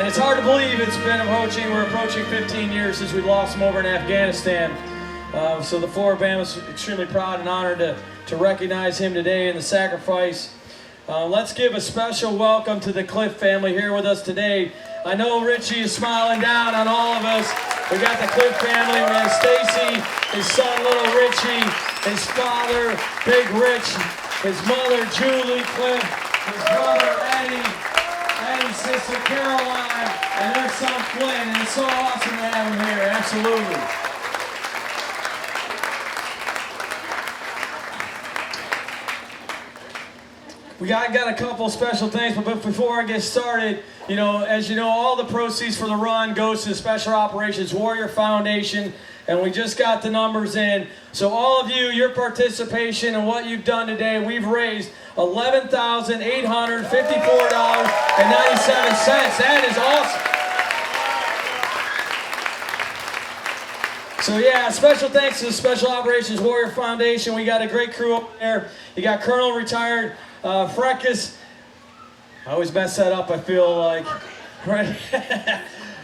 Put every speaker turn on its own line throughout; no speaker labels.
And it's hard to believe we're approaching 15 years since we lost him over in Afghanistan. So the Flora Bama is extremely proud and honored to recognize him today in the sacrifice. Let's give a special welcome to the Cliff family here with us today. I know Richie is smiling down on all of us. We got the Cliff family. We have Stacy, his son, little Richie, his father, Big Rich, his mother, Julie Cliff, his brother, Eddie, Eddie's sister, Caroline, and their son, Flynn. And it's so awesome to have him here. Absolutely. We got a couple special things, but before I get started, as you know, all the proceeds for the run goes to the Special Operations Warrior Foundation, and we just got the numbers in. So all of you, your participation and what you've done today, we've raised $11,854.97. That is awesome. So yeah, special thanks to the Special Operations Warrior Foundation. We got a great crew up there. You got Colonel Retired Freckes. I always mess that up, I feel like. Right?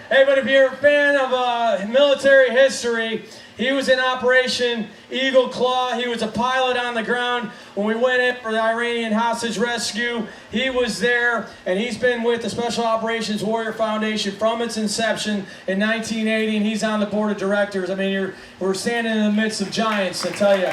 Hey, but if you're a fan of military history, he was in Operation Eagle Claw. He was a pilot on the ground when we went in for the Iranian hostage rescue. He was there, and he's been with the Special Operations Warrior Foundation from its inception in 1980, and he's on the board of directors. I mean, we're standing in the midst of giants, I tell you.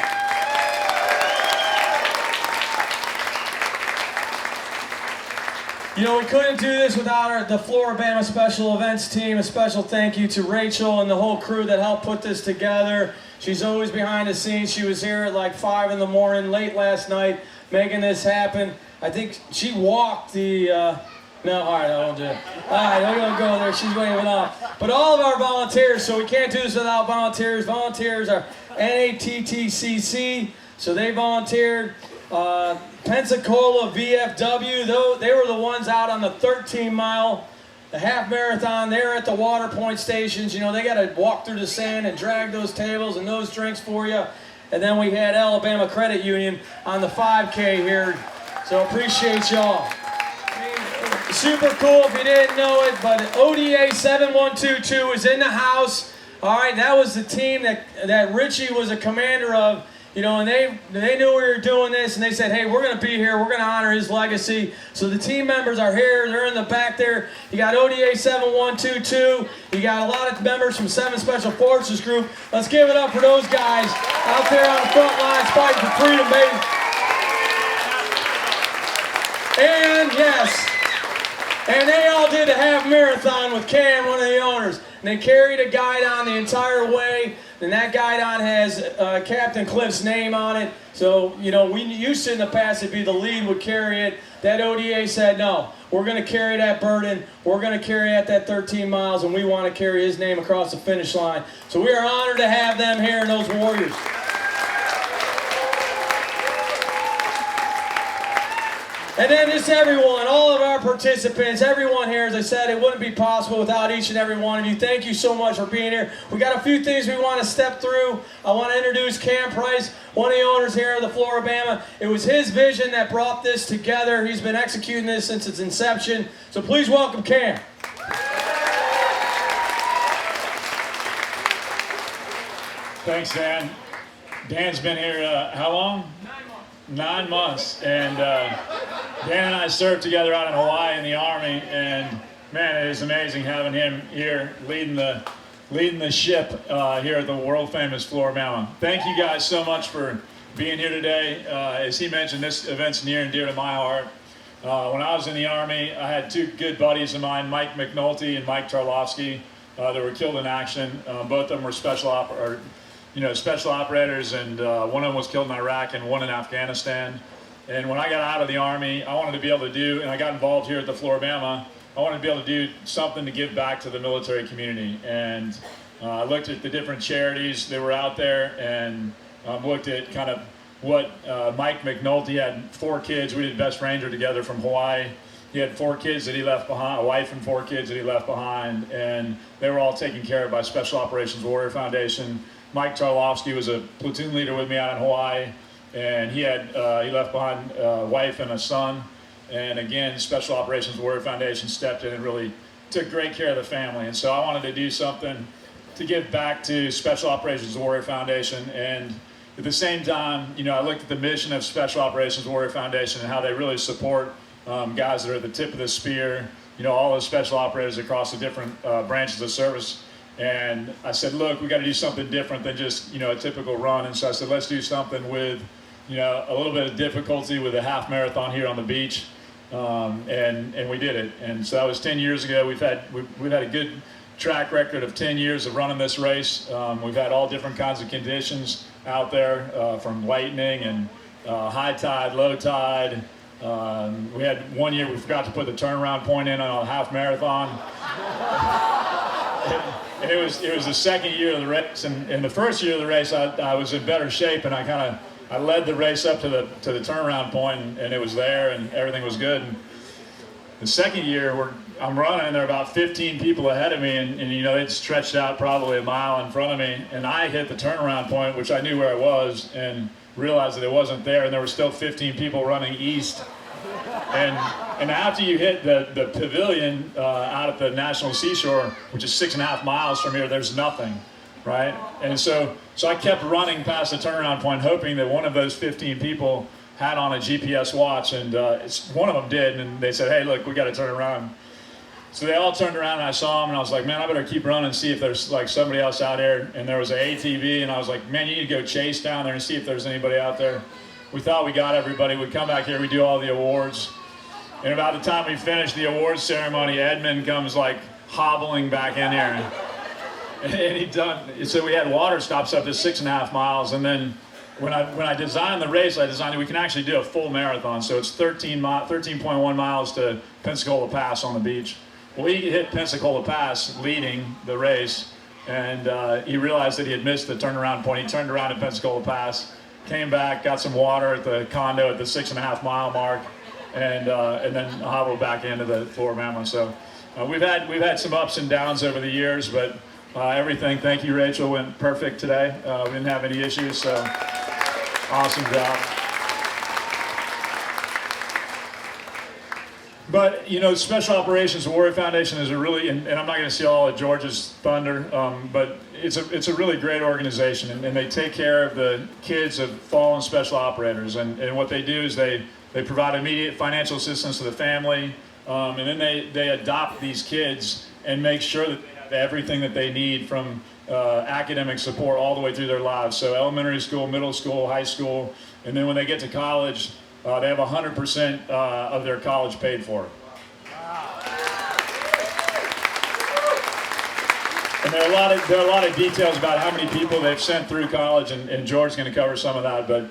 We couldn't do this without the Flora Bama Special Events team. A special thank you to Rachel and the whole crew that helped put this together. She's always behind the scenes. She was here at like 5 in the morning, late last night, making this happen. I think she walked the... No, all right, I won't do it. All right, we're going to go there. She's waving off. But all of our volunteers, so we can't do this without volunteers. Volunteers are NATTCC, so they volunteered. Pensacola VFW, though, they were the ones out on the 13-mile, the half marathon. They're at the water point stations. They got to walk through the sand and drag those tables and those drinks for you. And then we had Alabama Credit Union on the 5K here. So appreciate y'all. Super cool if you didn't know it, but ODA 7122 is in the house. All right, that was the team that Richie was a commander of. And they knew we were doing this, and they said, hey, we're going to be here. We're going to honor his legacy. So the team members are here. They're in the back there. You got ODA 7122. You got a lot of members from 7 Special Forces Group. Let's give it up for those guys out there on the front lines fighting for freedom, baby. And, yes, and they all did a half marathon with Cam, one of the owners. And they carried a guidon the entire way. And that guidon has Captain Cliff's name on it. So, we used to in the past, it'd be the lead would carry it. That ODA said, no, we're going to carry that burden. We're going to carry at that 13 miles, and we want to carry his name across the finish line. So we are honored to have them here and those warriors. And then just everyone, all of our participants, everyone here, as I said, it wouldn't be possible without each and every one of you. Thank you so much for being here. We got a few things we want to step through. I want to introduce Cam Price, one of the owners here of the Flora Bama. It was his vision that brought this together. He's been executing this since its inception. So please welcome Cam.
Thanks, Dan. Dan's been here how long? 9 months, and Dan and I served together out in Hawaii in the Army, and man, it is amazing having him here leading the ship here at the world famous Flora Bama. Thank you guys so much for being here today. As he mentioned, this event's near and dear to my heart. When I was in the Army, I had 2 good buddies of mine, Mike McNulty and Mike Tarlovsky, that were killed in action. Both of them were special operators, and one of them was killed in Iraq and one in Afghanistan. And when I got out of the Army, I wanted to be able to do, and I got involved here at the Flora Bama, I wanted to be able to do something to give back to the military community. And I looked at the different charities that were out there, and looked at kind of what Mike McNulty had 4 kids. We did Best Ranger together from Hawaii. He had 4 kids that he left behind, a wife and 4 kids that he left behind, and they were all taken care of by Special Operations Warrior Foundation. Mike Tarlovsky was a platoon leader with me out in Hawaii, and he left behind a wife and a son. And again, Special Operations Warrior Foundation stepped in and really took great care of the family. And so I wanted to do something to give back to Special Operations Warrior Foundation. And at the same time, I looked at the mission of Special Operations Warrior Foundation and how they really support guys that are at the tip of the spear, all those special operators across the different branches of service. And I said, look, we got to do something different than just, a typical run. And so I said, let's do something with, a little bit of difficulty with a half marathon here on the beach. And we did it. And so that was 10 years ago. We've had a good track record of 10 years of running this race. We've had all different kinds of conditions out there, from lightning and high tide, low tide. We had one year we forgot to put the turnaround point in on a half marathon. And it was the second year of the race, and the first year of the race I was in better shape, and I led the race up to the turnaround point, and it was there, and everything was good. And the second year I'm running, and there are about 15 people ahead of me, and they'd stretched out probably a mile in front of me, and I hit the turnaround point, which I knew where I was, and realized that it wasn't there, and there were still 15 people running east. And after you hit the pavilion out at the National Seashore, which is 6.5 miles from here, there's nothing, right? And so I kept running past the turnaround point, hoping that one of those 15 people had on a GPS watch, and one of them did, and they said, hey, look, we got to turn around. So they all turned around, and I saw them, and I was like, man, I better keep running and see if there's like somebody else out there. And there was an ATV, and I was like, man, you need to go chase down there and see if there's anybody out there. We thought we got everybody. We'd come back here, we do all the awards. And about the time we finished the awards ceremony, Edmund comes like hobbling back in here. And so we had water stops up to 6.5 miles. And then when I designed the race, we can actually do a full marathon. So it's 13.1 miles to Pensacola Pass on the beach. Well, he hit Pensacola Pass leading the race, and he realized that he had missed the turnaround point. He turned around at Pensacola Pass, came back, got some water at the condo at the 6.5 mile mark, and then hobbled back into the Flora Bama. So we've had some ups and downs over the years, but everything, thank you, Rachel, went perfect today. We didn't have any issues, so awesome job. But, Special Operations Warrior Foundation is a really, and I'm not going to steal all of George's thunder, but it's a really great organization, and they take care of the kids of fallen special operators. And what they do is they provide immediate financial assistance to the family, and then they adopt these kids and make sure that they have everything that they need, from academic support all the way through their lives. So elementary school, middle school, high school, and then when they get to college, they have 100% of their college paid for. And there are a lot of details about how many people they've sent through college, and George's going to cover some of that. But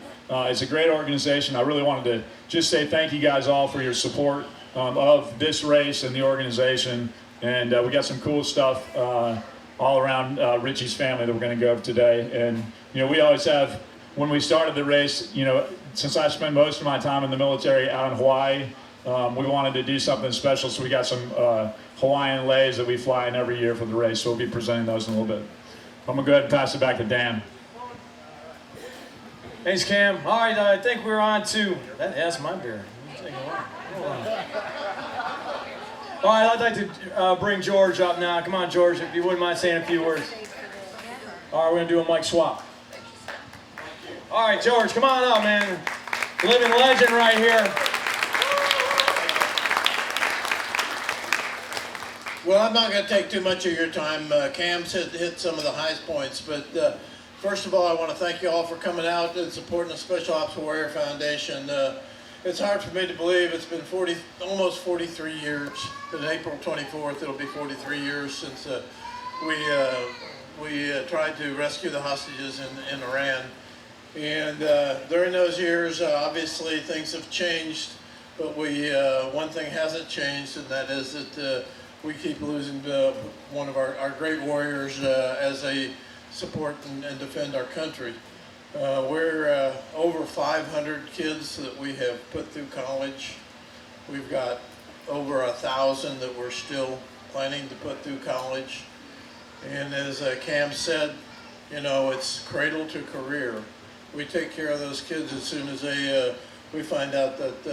it's a great organization. I really wanted to just say thank you guys all for your support of this race and the organization. And we got some cool stuff all around Richie's family that we're going to go over today. And we always have, when we started the race, since I spent most of my time in the military out in Hawaii, we wanted to do something special, so we got some Hawaiian leis that we fly in every year for the race, so we'll be presenting those in a little bit. I'm going to go ahead and pass it back to Dan.
Thanks, Cam. All right, I think we're on to... That's my beer. All right, I'd like to bring George up now. Come on, George, if you wouldn't mind saying a few words. All right, we're going to do a mic swap. All right, George, come on up, man. Living legend right here.
Well, I'm not going to take too much of your time. Cam's hit some of the highest points, but first of all, I want to thank you all for coming out and supporting the Special Ops Warrior Foundation. It's hard for me to believe it's been almost 43 years. On April 24th, it'll be 43 years since we tried to rescue the hostages in Iran. And during those years, obviously things have changed, but one thing hasn't changed, and that is that we keep losing one of our great warriors as they support and defend our country. We're over 500 kids that we have put through college. We've got over 1,000 that we're still planning to put through college. And as Cam said, it's cradle to career. We take care of those kids as soon as we find out that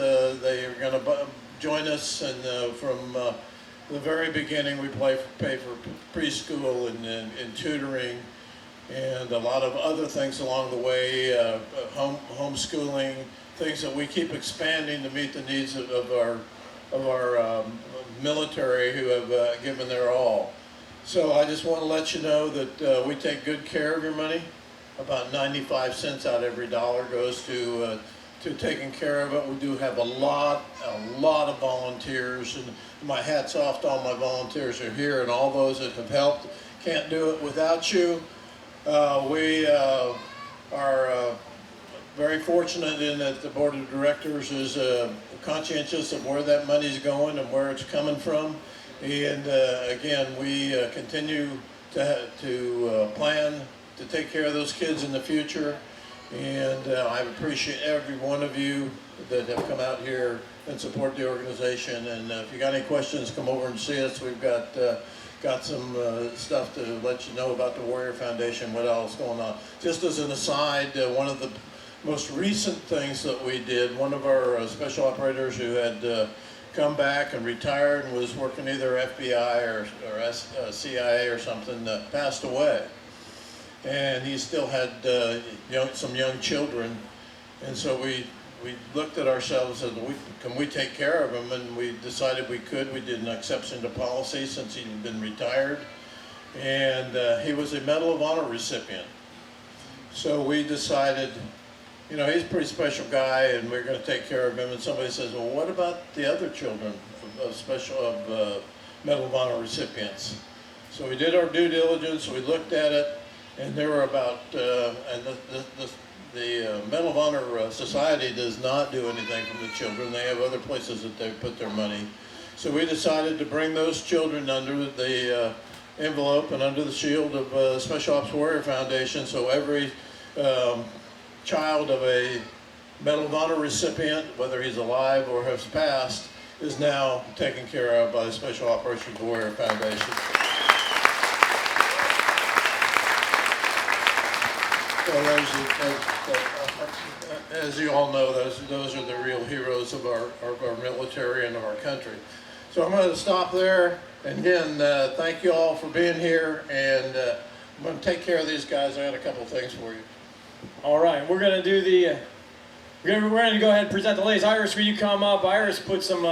they are going to join us, and from the very beginning, we pay for preschool and tutoring and a lot of other things along the way, homeschooling, things that we keep expanding to meet the needs of our military who have given their all. So I just want to let you know that we take good care of your money. About 95 cents out of every dollar goes to taking care of it. We do have a lot of volunteers, and my hat's off to all my volunteers who are here and all those that have helped. Can't do it without you. We are very fortunate in that the board of directors is conscientious of where that money's going and where it's coming from. And again, we continue to plan to take care of those kids in the future. And I appreciate every one of you that have come out here and support the organization. And if you got any questions, come over and see us. We've got some stuff to let you know about the Warrior Foundation, what else is going on. Just as an aside, one of the most recent things that we did, one of our special operators who had come back and retired and was working either FBI or CIA or something, passed away. And he still had some young children, and so we looked at ourselves as can we take care of him, and we decided we could. We did an exception to policy since he'd been retired, and he was a Medal of Honor recipient. So we decided, he's a pretty special guy, and we're going to take care of him. And somebody says, well, what about the other children of Medal of Honor recipients? So we did our due diligence. We looked at it. And there were about, and the Medal of Honor Society does not do anything for the children. They have other places that they put their money. So we decided to bring those children under the envelope and under the shield of Special Ops Warrior Foundation. So every child of a Medal of Honor recipient, whether he's alive or has passed, is now taken care of by the Special Operations Warrior Foundation. So as you all know, those are the real heroes of our military and of our country. So I'm going to stop there. And again, thank you all for being here. And I'm going to take care of these guys. I got a couple of things for you.
All right, we're going to do the. We're going to go ahead and present the ladies. Iris, will you come up? Iris put some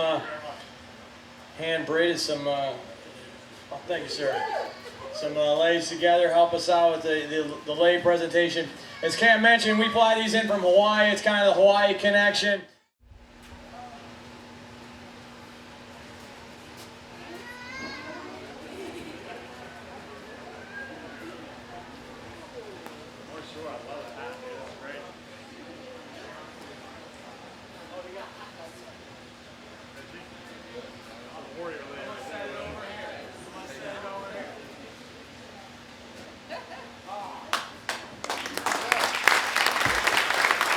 hand braided some. Oh, thank you, sir. Some ladies together, help us out with the lay presentation. As Cam mentioned, we fly these in from Hawaii. It's kind of the Hawaii connection.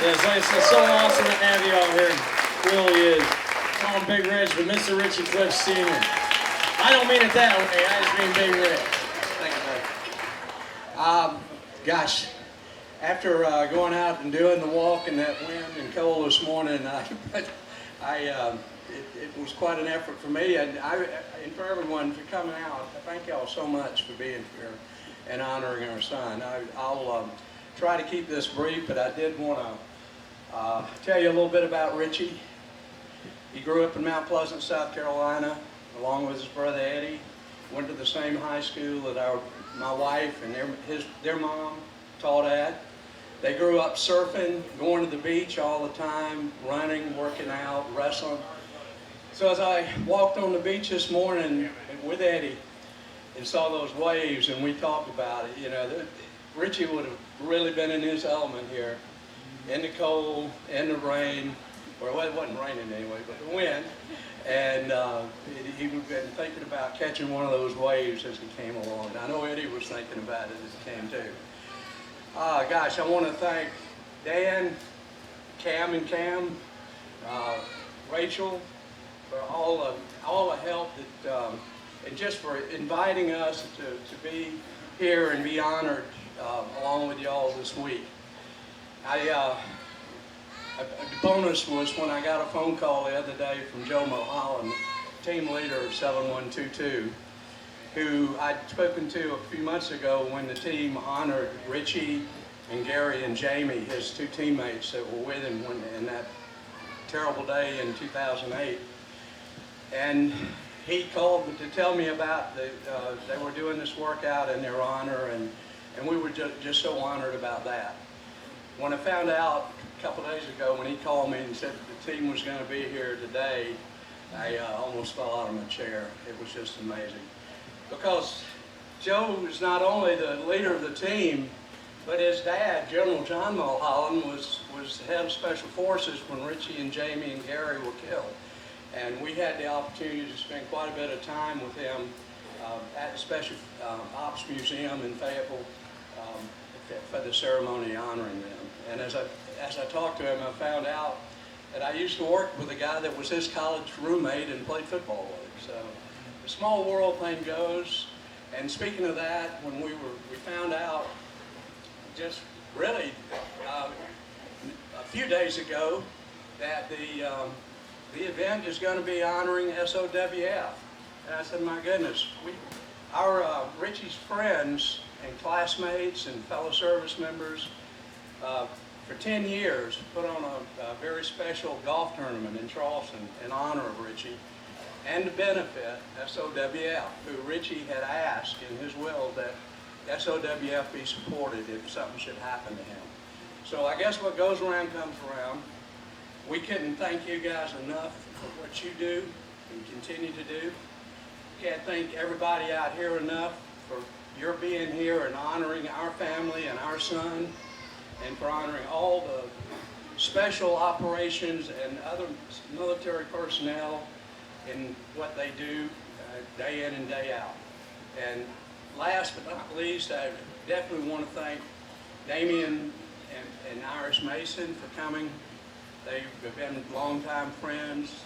Yes, it's so awesome to have you out here. It really is. Call him Big Rich, but Mr. Richie Cliff Sr. I don't mean it that way. I just mean Big Rich.
Thank you, buddy. Gosh, after going out and doing the walk in that wind and cold this morning, it was quite an effort for me, and for everyone for coming out. I thank y'all so much for being here and honoring our son. I'll try to keep this brief, but I did want to tell you a little bit about Richie. He grew up in Mount Pleasant, South Carolina, along with his brother Eddie. Went to the same high school that my wife and their mom taught at. They grew up surfing, going to the beach all the time, running, working out, wrestling. So as I walked on the beach this morning with Eddie and saw those waves, and we talked about it, Richie would have really been in his element here, in the cold, in the rain, or it wasn't raining anyway, but the wind. And he would have been thinking about catching one of those waves as he came along. I know Eddie was thinking about it as he came too. Gosh, I want to thank Dan, Cam, Rachel, for all the help that, and just for inviting us to be here and be honored along with y'all this week. The bonus was when I got a phone call the other day from Joe Mulholland team leader of 7122, who I'd spoken to a few months ago when the team honored Richie and Gary and Jamie, his two teammates that were with him in that terrible day in 2008. And he called to tell me about they were doing this workout in their honor, and we were just so honored about that. When I found out a couple days ago when he called me and said the team was going to be here today, I almost fell out of my chair. It was just amazing. Because Joe is not only the leader of the team, but his dad, General John Mulholland, was the head of Special Forces when Richie and Jamie and Gary were killed. And we had the opportunity to spend quite a bit of time with him at the Special Ops Museum in Fayetteville for the ceremony honoring them. And as I talked to him, I found out that I used to work with a guy that was his college roommate and played football with him. So the small world thing goes. And speaking of that, when we found out just really a few days ago that the event is going to be honoring SOWF. And I said, my goodness, our Richie's friends and classmates and fellow service members for 10 years put on a very special golf tournament in Charleston in honor of Richie and to benefit SOWF, who Richie had asked in his will that SOWF be supported if something should happen to him. So I guess what goes around comes around. We couldn't thank you guys enough for what you do and continue to do. Can't thank everybody out here enough for your being here and honoring our family and our son, and for honoring all the special operations and other military personnel in what they do day in and day out. And last but not least, I definitely want to thank Damien and Iris Mason for coming. They've been longtime friends.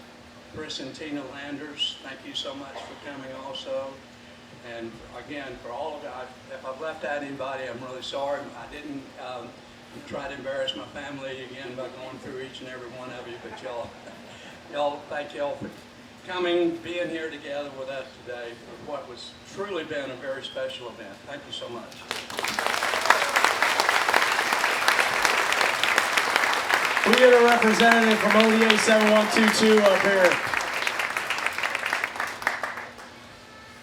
Chris and Tina Landers, thank you so much for coming also. And again, for all of you, if I've left out anybody, I'm really sorry. I didn't try to embarrass my family again by going through each and every one of you, but y'all, thank y'all for coming, being here together with us today for what was truly been a very special event. Thank you so much.
We get a representative from ODA 7122 up here.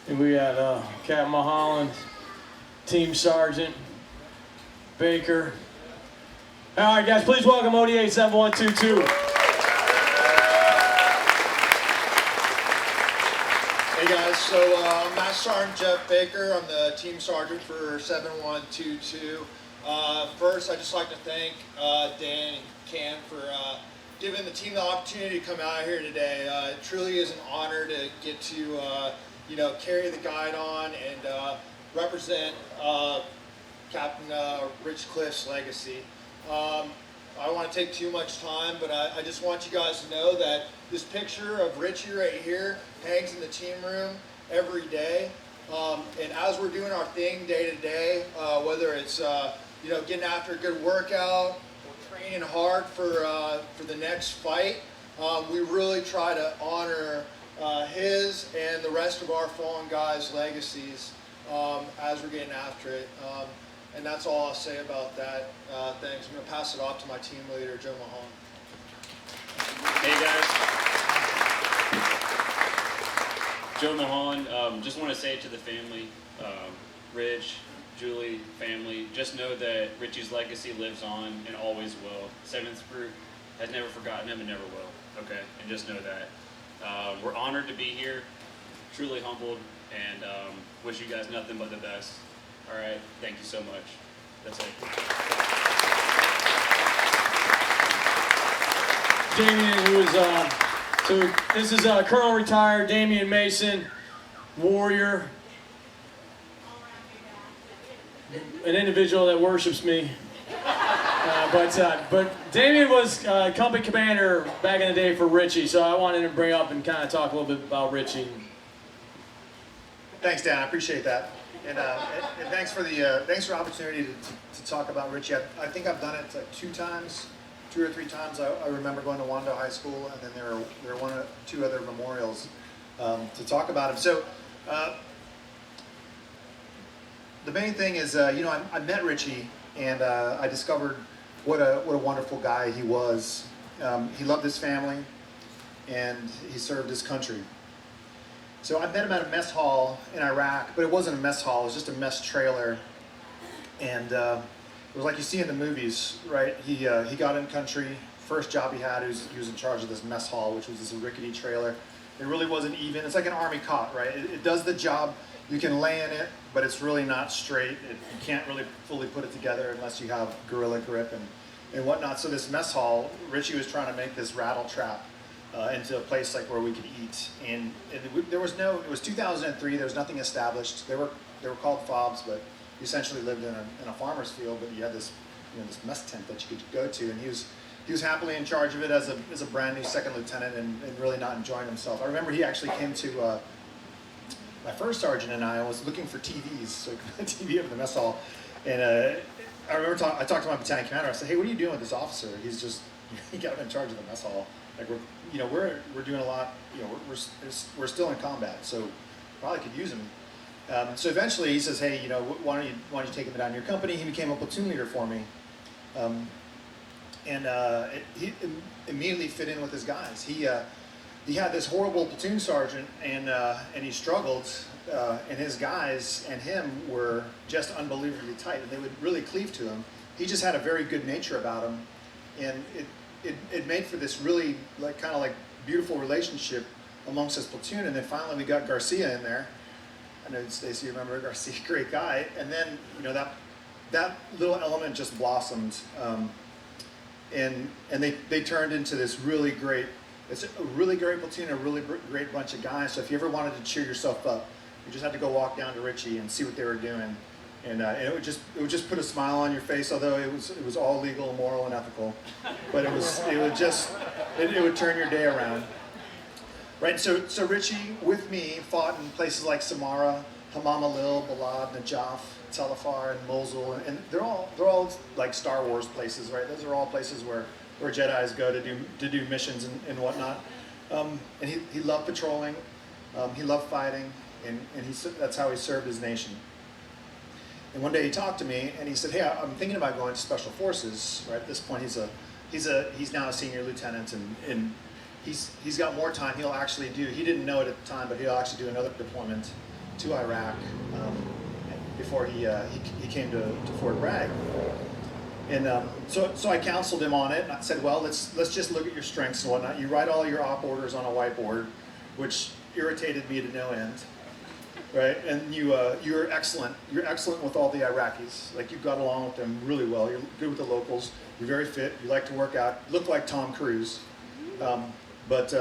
And we got Captain Mulholland, Team Sergeant Baker. All right, guys, please welcome ODA 7122.
Hey guys, so I'm Master Sergeant Jeff Baker. I'm the Team Sergeant for 7122. First, I'd just like to thank Dan and Cam for giving the team the opportunity to come out here today. It truly is an honor to get to carry the guide on and represent Captain Rich Cliff's legacy. I don't want to take too much time, but I just want you guys to know that this picture of Richie right here hangs in the team room every day. And as we're doing our thing day to day, whether it's getting after a good workout or training hard for the next fight, we really try to honor his and the rest of our fallen guys' legacies as we're getting after it. And that's all I'll say about that. Thanks. I'm going to pass it off to my team leader, Joe Mulholland.
Hey guys. Joe Mulholland. Just want to say to the family, Rich, Julie, family, just know that Richie's legacy lives on and always will. 7th Group has never forgotten him and never will. Okay? And just know that. We're honored to be here, truly humbled, and wish you guys nothing but the best. All right, thank you so much. That's it.
Damien, who is, so this is Colonel retired Damien Mason, warrior, an individual that worships me. But Damien was company commander back in the day for Richie, so I wanted to bring up and kind of talk a little bit about Richie.
Thanks, Dan. I appreciate that. And thanks for the opportunity to talk about Richie. I think I've done it like 2 or 3 times. I remember going to Wando High School, and then there were 1 or 2 other memorials.
to talk about him. So the main thing is, you know, I met Richie, and I discovered what a wonderful guy he was. He loved his family, and he served his country. So I met him at a mess hall in Iraq, but it wasn't a mess hall, it was just a mess trailer. And it was like you see in the movies, right? He got in country, first job he had, he was in charge of this mess hall, which was this rickety trailer. It really wasn't even, it's like an army cot, right? It does the job, you can lay in it, but it's really not straight. You can't really fully put it together unless you have gorilla grip and whatnot. So this mess hall, Richie was trying to make this rattle trap into a place like where we could eat. And there was no, it was 2003, there was nothing established. They were called fobs, but you essentially lived in a farmer's field, but you had this, you know, this mess tent that you could go to, and he was happily in charge of it as a brand new second lieutenant and really not enjoying himself. I remember he actually came to, my first sergeant and I was looking for TVs, so a TV over the mess hall, and I remember I talked to my battalion commander. I said, "Hey, what are you doing with this officer? He got him in charge of the mess hall. Like we're doing a lot. You know, we're still in combat, so probably could use him." So eventually he says, "Hey, you know, why don't you take him down to your company?" He became a platoon leader for me, and he immediately fit in with his guys. He had this horrible platoon sergeant, and he struggled, and his guys and him were just unbelievably tight, and they would really cleave to him. He just had a very good nature about him, and it made for this really kind of beautiful relationship amongst his platoon. And then finally we got Garcia in there. I know Stacy, you remember Garcia, great guy. And then, you know, that little element just blossomed, and they turned into this really great. It's a really great platoon, a really great bunch of guys. So if you ever wanted to cheer yourself up, you just had to go walk down to Richie and see what they were doing, and it would just put a smile on your face. Although it was all legal, moral, and ethical, but it would turn your day around, right? So Richie with me fought in places like Samara, Hamam-Alil, Balad, Najaf, Tel Afar, and Mosul, and they're all like Star Wars places, right? Those are all places where Jedis go to do missions and whatnot. And he loved patrolling, he loved fighting, and that's how he served his nation. And one day he talked to me and he said, "Hey, I'm thinking about going to Special Forces." Right at this point, he's now a senior lieutenant, and he's got more time. He'll actually do. He didn't know it at the time, but he'll actually do another deployment to Iraq before he came to Fort Bragg. And so I counseled him on it, and I said, "Well, let's just look at your strengths and whatnot. You write all your op orders on a whiteboard," which irritated me to no end, right? And you're excellent. You're excellent with all the Iraqis. Like, you got along with them really well. You're good with the locals. You're very fit. You like to work out. You look like Tom Cruise, but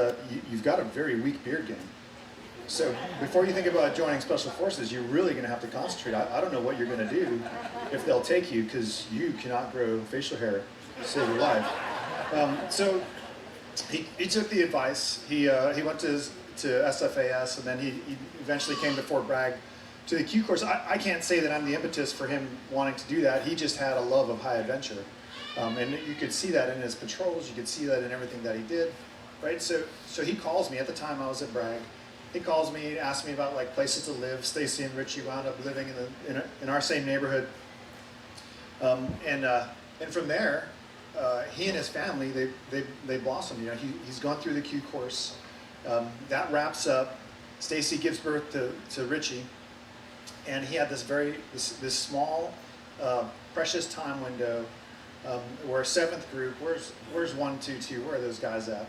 you've got a very weak beard game. So before you think about joining Special Forces, you're really going to have to concentrate. I don't know what you're going to do if they'll take you, because you cannot grow facial hair to save your life. So he took the advice. He went to SFAS, and then he eventually came to Fort Bragg to the Q course. I can't say that I'm the impetus for him wanting to do that. He just had a love of high adventure, and you could see that in his patrols. You could see that in everything that he did, right? So he calls me. At the time I was at Bragg. He calls me, asks me about places to live. Stacy and Richie wound up living in our same neighborhood, and from there, he and his family they blossomed. You know, he's gone through the Q course. That wraps up. Stacy gives birth to Richie, and he had this small, precious time window where 7th group. Where's 122? Where are those guys at?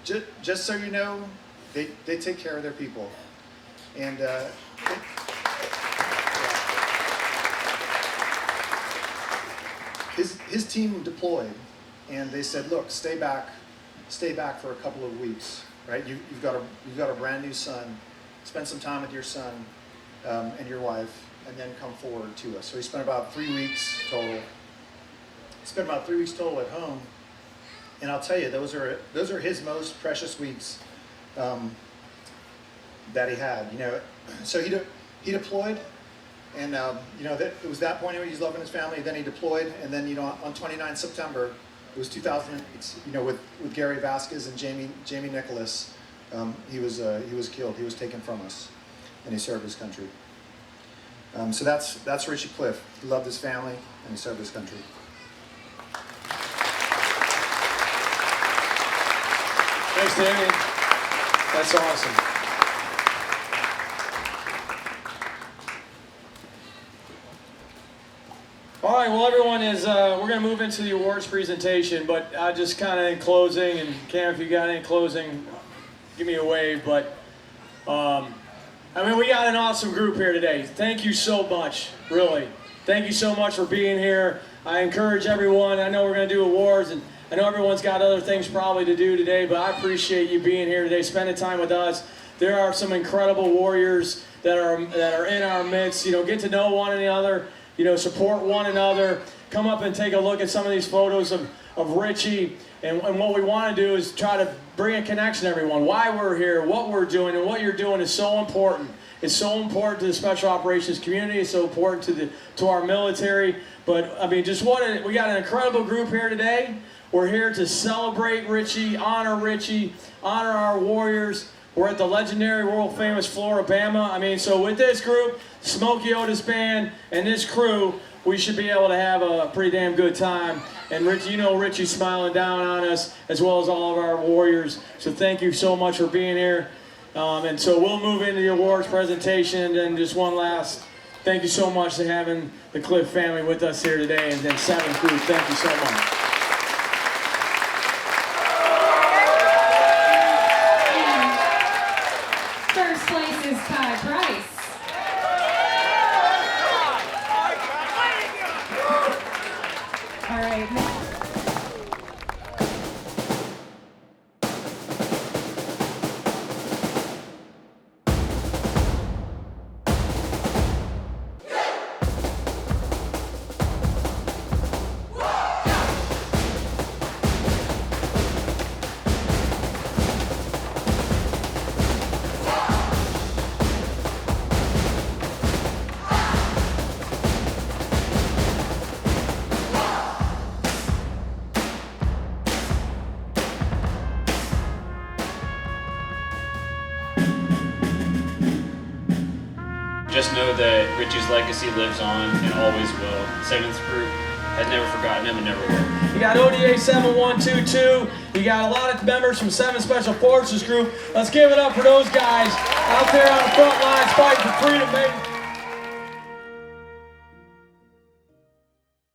Just so you know. They take care of their people, and his team deployed, and they said, "Look, stay back for a couple of weeks, right? You've got a brand new son. Spend some time with your son and your wife, and then come forward to us." So he spent about 3 weeks total. At home, and I'll tell you, those are his most precious weeks. That he had, you know. So he deployed, and it was that point where he's loving his family. Then he deployed, and then on 29 September, it was 2000. With Gary Vasquez and Jamie Nicholas, he was killed. He was taken from us, and he served his country. So that's Richie Cliff. He loved his family, and he served his country.
Thanks, Damien. That's awesome. All right, well, everyone is, we're going to move into the awards presentation, but just kind of in closing, and Cam, if you got any closing, give me a wave, but, I mean, we got an awesome group here today. Thank you so much, really. Thank you so much for being here. I encourage everyone, I know we're going to do awards, and I know everyone's got other things probably to do today, but I appreciate you being here today, spending time with us. There are some incredible warriors that are in our midst. You know, get to know one another. You know, support one another. Come up and take a look at some of these photos of Richie. And what we want to do is try to bring a connection to everyone. Why we're here, what we're doing, and what you're doing is so important. It's so important to the special operations community. It's so important to our military. But I mean, we got an incredible group here today. We're here to celebrate Richie, honor our warriors. We're at the legendary, world famous Flora Bama. I mean, so with this group, Smokey Otis Band, and this crew, we should be able to have a pretty damn good time. And Richie, you know Richie's smiling down on us, as well as all of our warriors. So thank you so much for being here. And so we'll move into the awards presentation, and just one last thank you so much to having the Cliff family with us here today, and then 7th Group, thank you so much.
First place is Ty Price. All right.
Just know that Richie's legacy lives on and always will. 7th Group has never forgotten him and never will.
You got ODA 7122. You got a lot of members from 7 Special Forces Group. Let's give it up for those guys out there on the front lines fighting for freedom, baby.